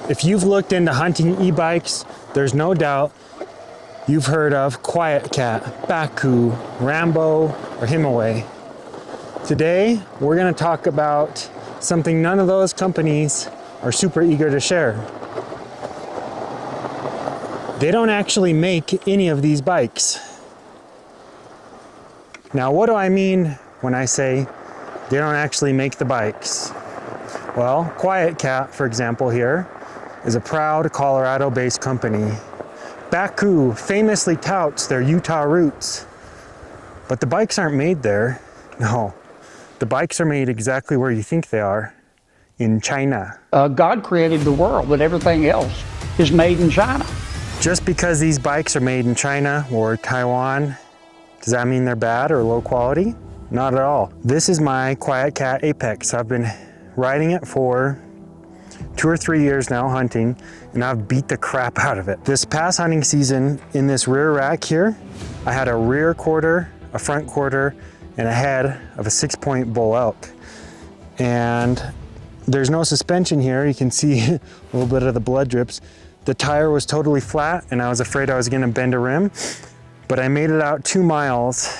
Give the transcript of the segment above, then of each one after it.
If you've looked into hunting e-bikes, there's no doubt you've heard of QuietKat, Baku, Rambo, or Himalay. Today, we're gonna talk about something none of those companies are super eager to share. They don't actually make any of these bikes. Now, what do I mean when I say they don't actually make the bikes? Well, QuietKat, for example, here, is a proud Colorado-based company. Baku famously touts their Utah roots, but the bikes aren't made there. No, the bikes are made exactly where you think they are, in China. God created the world, but everything else is made in China. Just because these bikes are made in China or Taiwan, does that mean they're bad or low quality? Not at all. This is my QuietKat Apex. I've been riding it for 2 or 3 years now hunting, and I've beat the crap out of it. This past hunting season, in this rear rack here, I had a rear quarter, a front quarter, and a head of a 6-point bull elk. And there's no suspension here. You can see a little bit of the blood drips. The tire was totally flat, and I was afraid I was gonna bend a rim, but I made it out 2 miles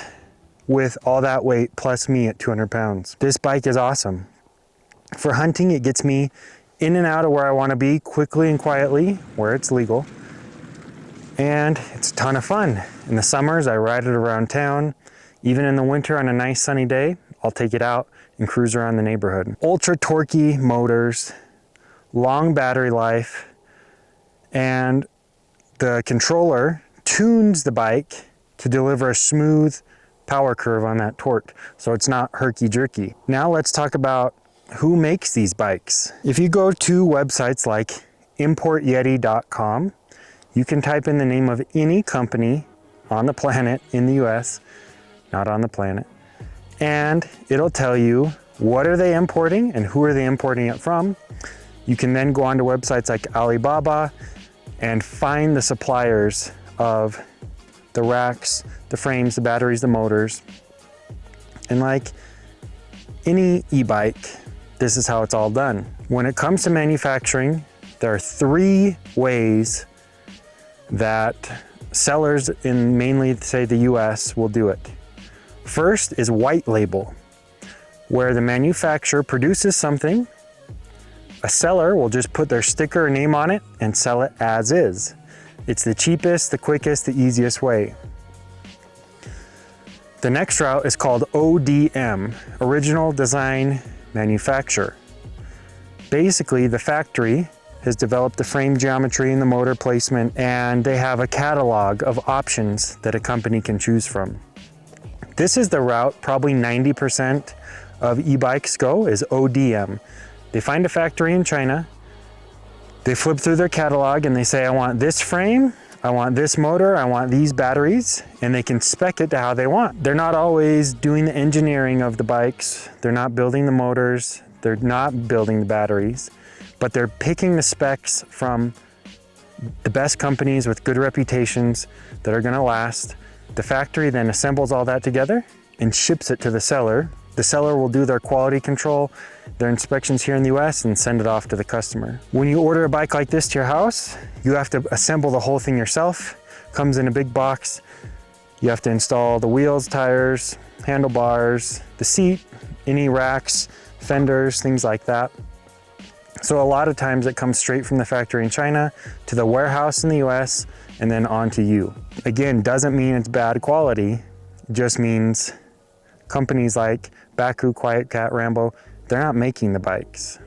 with all that weight plus me at 200 pounds. This bike is awesome. For hunting, it gets me in and out of where I want to be quickly and quietly, where it's legal. And it's a ton of fun. In the summers, I ride it around town. Even in the winter on a nice sunny day, I'll take it out and cruise around the neighborhood. Ultra torquey motors, long battery life, and the controller tunes the bike to deliver a smooth power curve on that torque, so it's not herky-jerky. Now let's talk about who makes these bikes. If you go to websites like importyeti.com, you can type in the name of any company on the planet in the US, not on the planet, and it'll tell you what are they importing and who are they importing it from. You can then go onto websites like Alibaba and find the suppliers of the racks, the frames, the batteries, the motors. And like any e-bike, this is how it's all done. When it comes to manufacturing, there are 3 ways that sellers in mainly, say, the US will do it. First is white label, where the manufacturer produces something, a seller will just put their sticker or name on it and sell it as is. It's the cheapest, the quickest, the easiest way. The next route is called ODM, Original Design Manufacture. Basically, the factory has developed the frame geometry and the motor placement, and they have a catalog of options that a company can choose from. This is the route probably 90% of e-bikes go, is ODM. They find a factory in China, they flip through their catalog and they say, I want this frame, I want this motor, I want these batteries, and they can spec it to how they want. They're not always doing the engineering of the bikes, they're not building the motors, they're not building the batteries, but they're picking the specs from the best companies with good reputations that are gonna last. The factory then assembles all that together and ships it to the seller. The seller will do their quality control, their inspections here in the US, and send it off to the customer. When you order a bike like this to your house, you have to assemble the whole thing yourself. Comes in a big box. You have to install the wheels, tires, handlebars, the seat, any racks, fenders, things like that. So a lot of times it comes straight from the factory in China to the warehouse in the US and then on to you. Again, doesn't mean it's bad quality, it just means companies like Baku, QuietKat, Rambo, they're not making the bikes.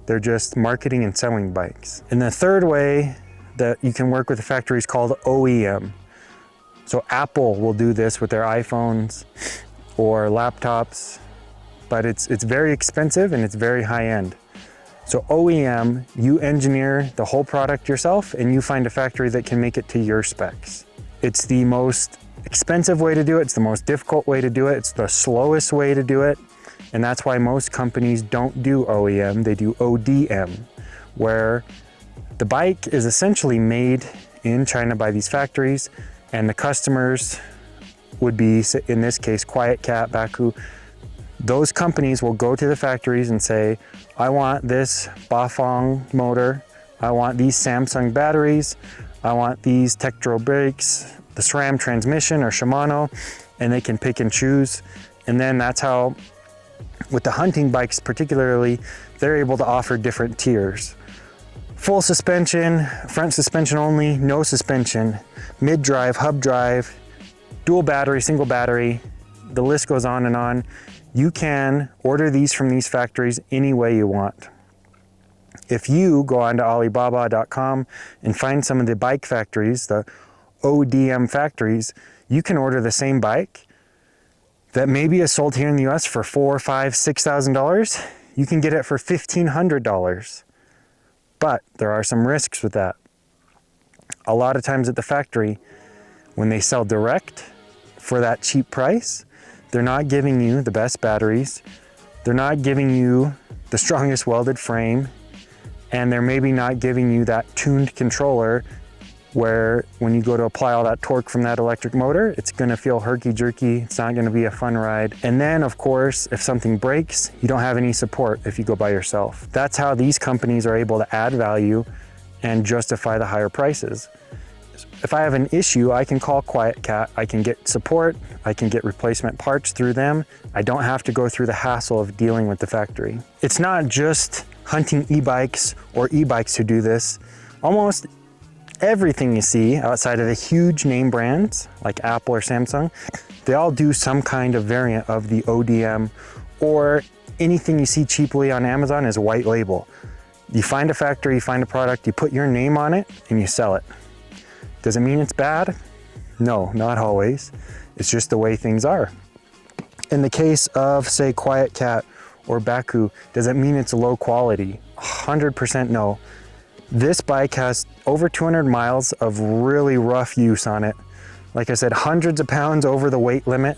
They're just marketing and selling bikes. And the third way that you can work with the factory is called OEM. So Apple will do this with their iPhones or laptops, but it's very expensive and it's very high end. So OEM, you engineer the whole product yourself and you find a factory that can make it to your specs. It's the most expensive way to do it, it's the most difficult way to do it, it's the slowest way to do it, and that's why most companies don't do OEM, they do ODM, where the bike is essentially made in China by these factories, and the customers would be, in this case, QuietKat, Baku. Those companies will go to the factories and say, I want this Bafang motor I want these Samsung batteries, I want these Tektro brakes, the SRAM transmission or Shimano, and they can pick and choose. And then that's how, with the hunting bikes particularly, they're able to offer different tiers. Full suspension, front suspension only, no suspension, mid-drive, hub drive, dual battery, single battery, the list goes on and on. You can order these from these factories any way you want. If you go onto Alibaba.com and find some of the bike factories, the ODM factories, you can order the same bike that maybe is sold here in the US for $4,000, $5,000, $6,000. You can get it for $1,500. But there are some risks with that. A lot of times at the factory, when they sell direct for that cheap price, they're not giving you the best batteries, they're not giving you the strongest welded frame, and they're maybe not giving you that tuned controller where when you go to apply all that torque from that electric motor, it's gonna feel herky-jerky, it's not gonna be a fun ride. And then of course, if something breaks, you don't have any support if you go by yourself. That's how these companies are able to add value and justify the higher prices. If I have an issue, I can call QuietKat, I can get support, I can get replacement parts through them. I don't have to go through the hassle of dealing with the factory. It's not just hunting e-bikes or e-bikes who do this. Almost everything you see outside of the huge name brands like Apple or Samsung, they all do some kind of variant of the ODM, or anything you see cheaply on Amazon is white label. You find a factory, you find a product, you put your name on it and you sell it. Does it mean it's bad? No, not always. It's just the way things are. In the case of, say, QuietKat or Baku, does it mean it's low quality? 100% no. This bike has over 200 miles of really rough use on it. Like I said, hundreds of pounds over the weight limit,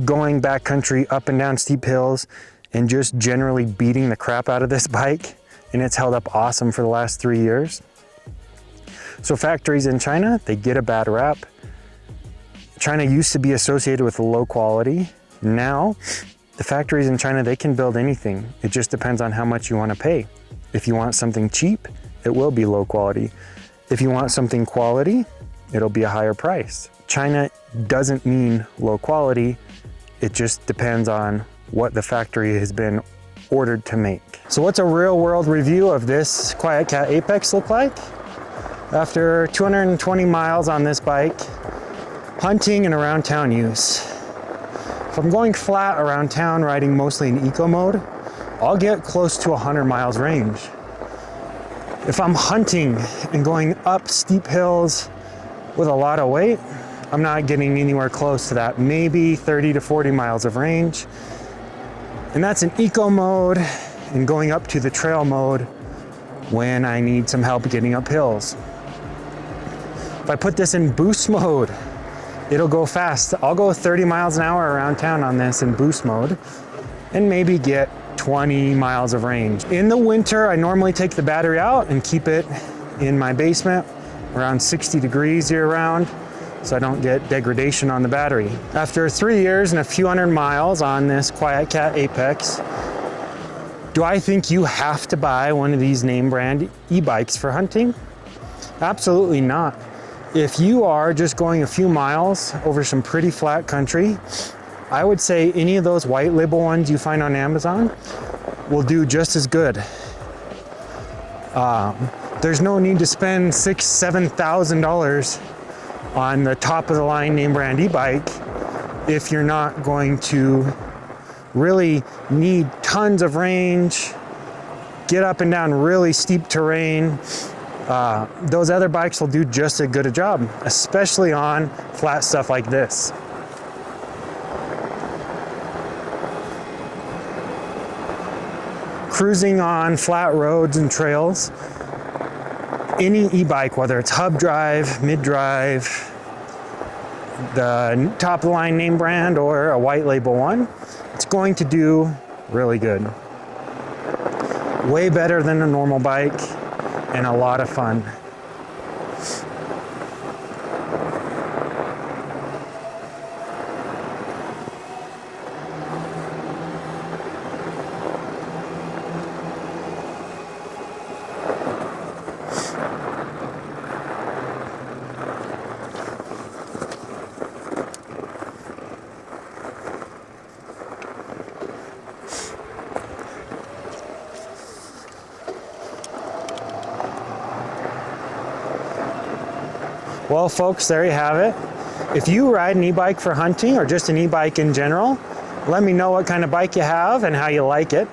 going backcountry up and down steep hills, and just generally beating the crap out of this bike. And it's held up awesome for the last 3 years. So factories in China, they get a bad rap. China used to be associated with low quality. Now, the factories in China, they can build anything. It just depends on how much you want to pay. If you want something cheap, it will be low quality. If you want something quality, it'll be a higher price. China doesn't mean low quality. It just depends on what the factory has been ordered to make. So what's a real world review of this QuietKat Apex look like? After 220 miles on this bike, hunting and around town use. If I'm going flat around town, riding mostly in eco mode, I'll get close to 100 miles range. If I'm hunting and going up steep hills with a lot of weight, I'm not getting anywhere close to that, maybe 30 to 40 miles of range. And that's in eco mode and going up to the trail mode when I need some help getting up hills. If I put this in boost mode, it'll go fast. I'll go 30 miles an hour around town on this in boost mode and maybe get 20 miles of range. In the winter, I normally take the battery out and keep it in my basement around 60 degrees year round so I don't get degradation on the battery. After 3 years and a few hundred miles on this QuietKat Apex, do I think you have to buy one of these name brand e-bikes for hunting? Absolutely not. If you are just going a few miles over some pretty flat country, I would say any of those white label ones you find on Amazon will do just as good. There's no need to spend $6,000, $7,000 on the top of the line name brand e-bike if you're not going to really need tons of range, get up and down really steep terrain. Those other bikes will do just as good a job, especially on flat stuff like this. Cruising on flat roads and trails, any e-bike, whether it's hub drive, mid-drive, the top of the line name brand or a white label one, it's going to do really good. Way better than a normal bike and a lot of fun. Well, folks, there you have it. If you ride an e-bike for hunting or just an e-bike in general, let me know what kind of bike you have and how you like it.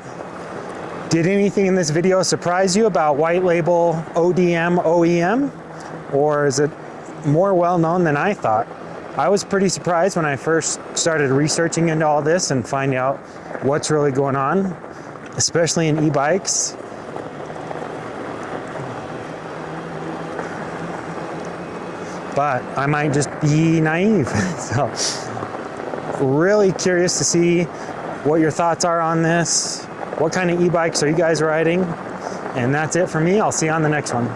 Did anything in this video surprise you about white label ODM, OEM? Or is it more well known than I thought? I was pretty surprised when I first started researching into all this and finding out what's really going on, especially in e-bikes. But I might just be naive. So, really curious to see what your thoughts are on this. What kind of e-bikes are you guys riding? And that's it for me. I'll see you on the next one.